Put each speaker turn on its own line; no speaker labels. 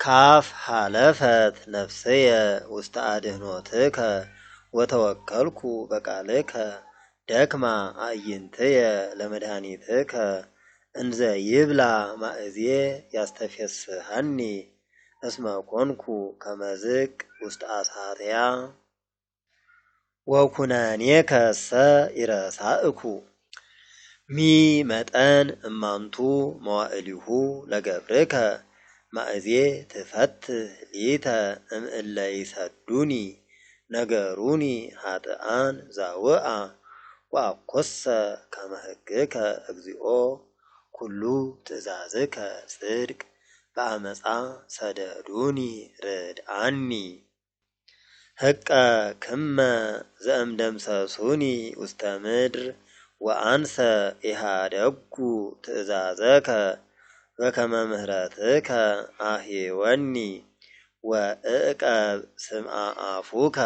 ካፍ ሀለፈት ነፍስየ ውስተ አድኅኖትከ ወተወከልኩ በቃልከ ደክማ አዕይንትየ ለመድኃኒትከ እንዘ ይብላ ማእዜ ያስተፌስሐኒ እስመ ኮንኩ ከመዝቅ ውስተ አሳትያ ወኩነኔከሰ ኢረሳእኩ ሚመጠን እማንቱ መዋዕሊሁ ለገብርከ ማእዜ ትፈትህ ሊተ እምእለ ይሰዱኒ ነገሩኒ ኃጥኣን ዛውአ ወአኰሰ ከመ ሕግከ እግዚኦ ኩሉ ትእዛዝከ ጽድቅ በአመፃ ሰደዱኒ ርድአኒ ሕቀ ክመ ዘእምደምሰሱኒ ውስተ ምድር ወአንሰ ኢሃደጉ ትእዛዘከ በከመ ምሕረትከ አሕየወኒ ወእዕቀብ ስምዐ አፉከ